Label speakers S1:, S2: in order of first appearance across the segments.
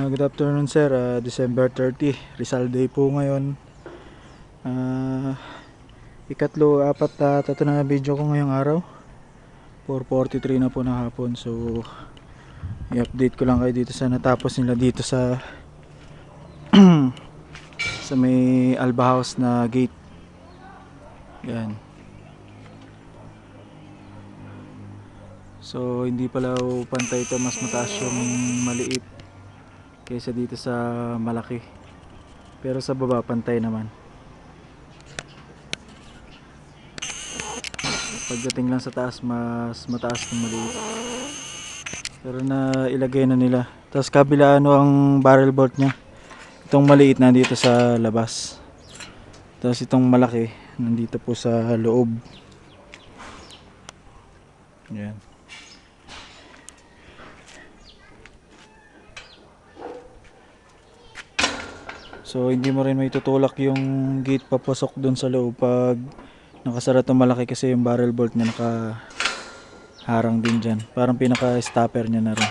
S1: Good afternoon sir, December 30, Rizal Day po ngayon. Ikatlo, apat na tato na video ko ngayong araw. 4:43 na po ng hapon. So i-update ko lang kayo dito sa natapos nila dito sa sa may Alba House na gate. Yan. So hindi pala pantay ito, mas mataas yung maliit kaysa dito sa malaki. Pero sa baba pantay naman. Pagdating lang sa taas, mas mataas ng maliit. Pero na ilagay na nila. Tapos kabila ang barrel bolt nya. Itong maliit nandito sa labas. Tapos itong malaki nandito po sa loob. Yan. So hindi mo rin may tutulak yung gate papasok dun sa loob pag nakasara itong malaki kasi yung barrel bolt nya nakaharang din dyan. Parang pinaka stopper nya na rin.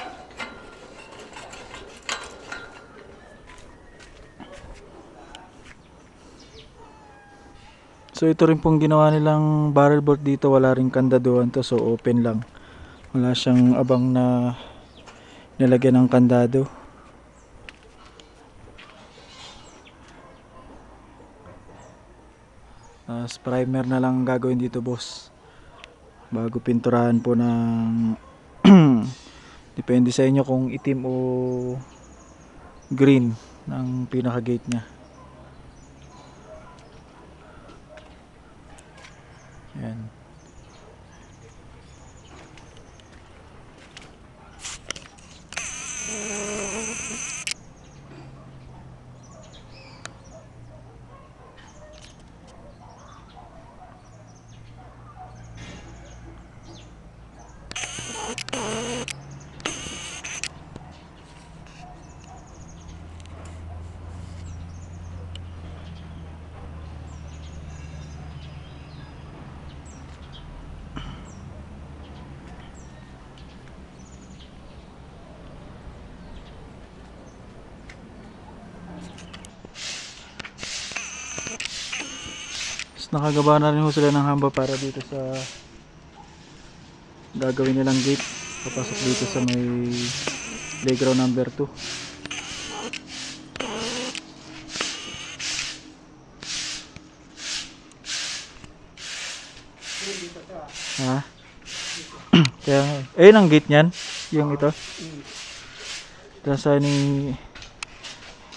S1: So ito rin pong ginawa nilang barrel bolt dito, wala ring kandaduhan to, so open lang. Wala siyang abang na nilagyan ng kandado. Primer na lang gagawin dito boss, bago pinturahan po ng depende sa inyo kung itim o green ng pinaka gate nya. Yan. Nakagawa na rin ho sila ng hamba para dito sa gagawin nilang gate papasok dito sa may playground number 2. Ha? Kaya ayun ang gate niyan, yung ito. Tapos ni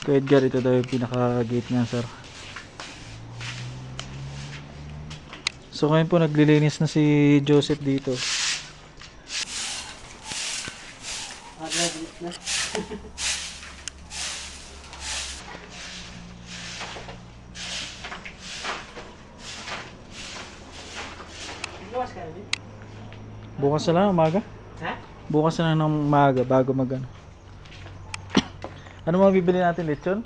S1: Kuya Edgar, ito daw yung pinaka gate niyan sir. So ngayon po naglilinis na si Joseph dito. Bukas na lang umaga? Ha? Bukas na lang ng umaga bago mag ano. Ano mga bibili natin, lechon?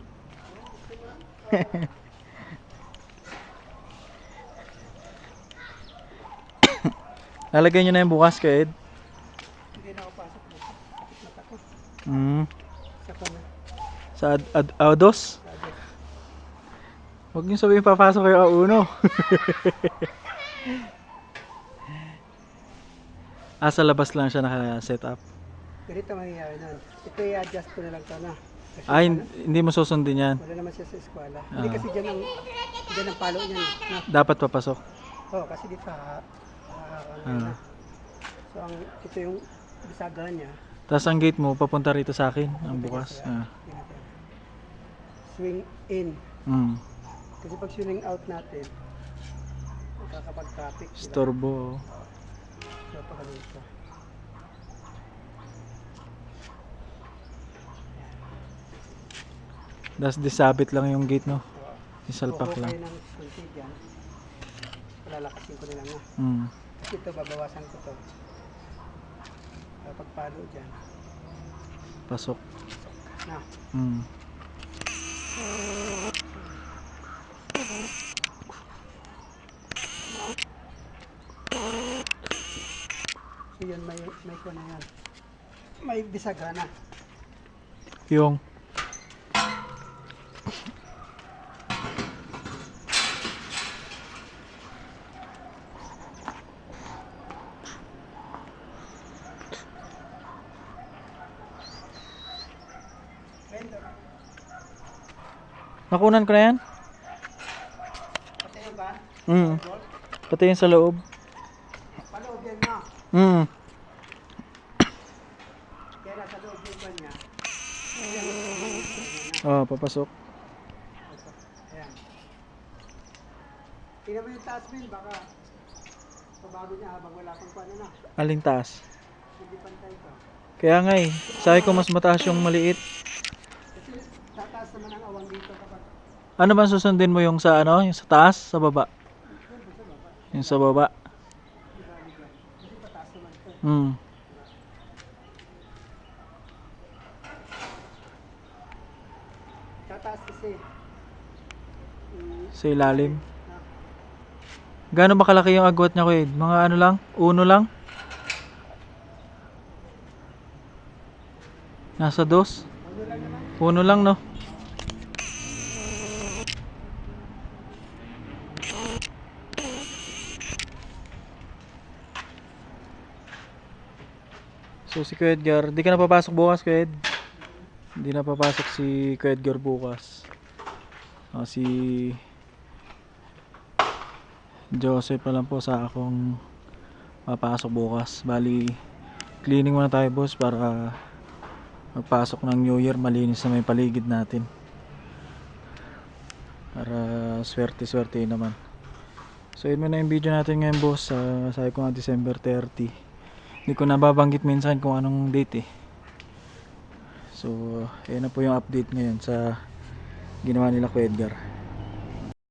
S1: Lalagay nyo na yung bukas ka, Ed?
S2: Hindi na ako pasok mo.
S1: Sa Audos? Huwag nyo sabihin papasok kayo A1. Sa labas lang siya naka-set up.
S2: Ganito mangyayari nun. Ito i-adjust ko na lang ito na.
S1: Hindi mo susundin yan.
S2: Wala naman siya sa eskwela. Hindi kasi dyan ang palo niya. Na.
S1: Dapat papasok.
S2: Oo, kasi dito So ito yung bisaga niya.
S1: Tapos ang gate mo papunta rito sa akin ang bukas.
S2: Swing in. Kasi pag swing out natin, nakakapag-traffic.
S1: Storbo.
S2: So pag ganito.
S1: Das disabit lang yung gate, no? Isalpak lang.
S2: Kung ng sunti dyan, palalakasin ko na lang na. Kasi ito, babawasan ko to. Kapag palo dyan.
S1: Pasok.
S2: Na. So yun, may ko na yan. May bisaga na.
S1: Yung
S2: Vendor.
S1: Nakunan ko na yan?
S2: Pati yung ba?
S1: Bolt? Pati yung sa loob.
S2: Paloob yan na. Kaya nasa loob yung ban niya.
S1: Papasok.
S2: Ayan. Tingnan mo yung taas bin, baka pabago niya habang wala pang paano na.
S1: Aling taas?
S2: Hindi pantay ko.
S1: Kaya nga eh. Sabi ko mas mataas yung maliit.
S2: Kasi tataas naman ang awang dito kapag
S1: Ano ba susundin mo yung sa ano? Yung sa taas? Sa baba? Yung sa baba?
S2: kasi pataas naman ito. Tataas kasi.
S1: Sa ilalim. Gaano ba kalaki yung agwat niya, Kuya Ed? Mga ano lang? Uno lang? Nasa dos? Uno lang, no? So si Kuya Edgar, di ka na papasok bukas, Kuya Ed? Hindi na papasok si Kuya Edgar bukas. Si Joseph na lang po sa akong papasok bukas. Bali, cleaning muna tayo, boss, para magpasok ng New Year, malinis na may paligid natin. Para swerte-swerte naman. So yun muna yung video natin ngayon, boss. Sabi ko nga December 30. Hindi ko nababanggit minsan kung anong date eh. So, ayan na po yung update ngayon sa ginawa nila Kuya Edgar.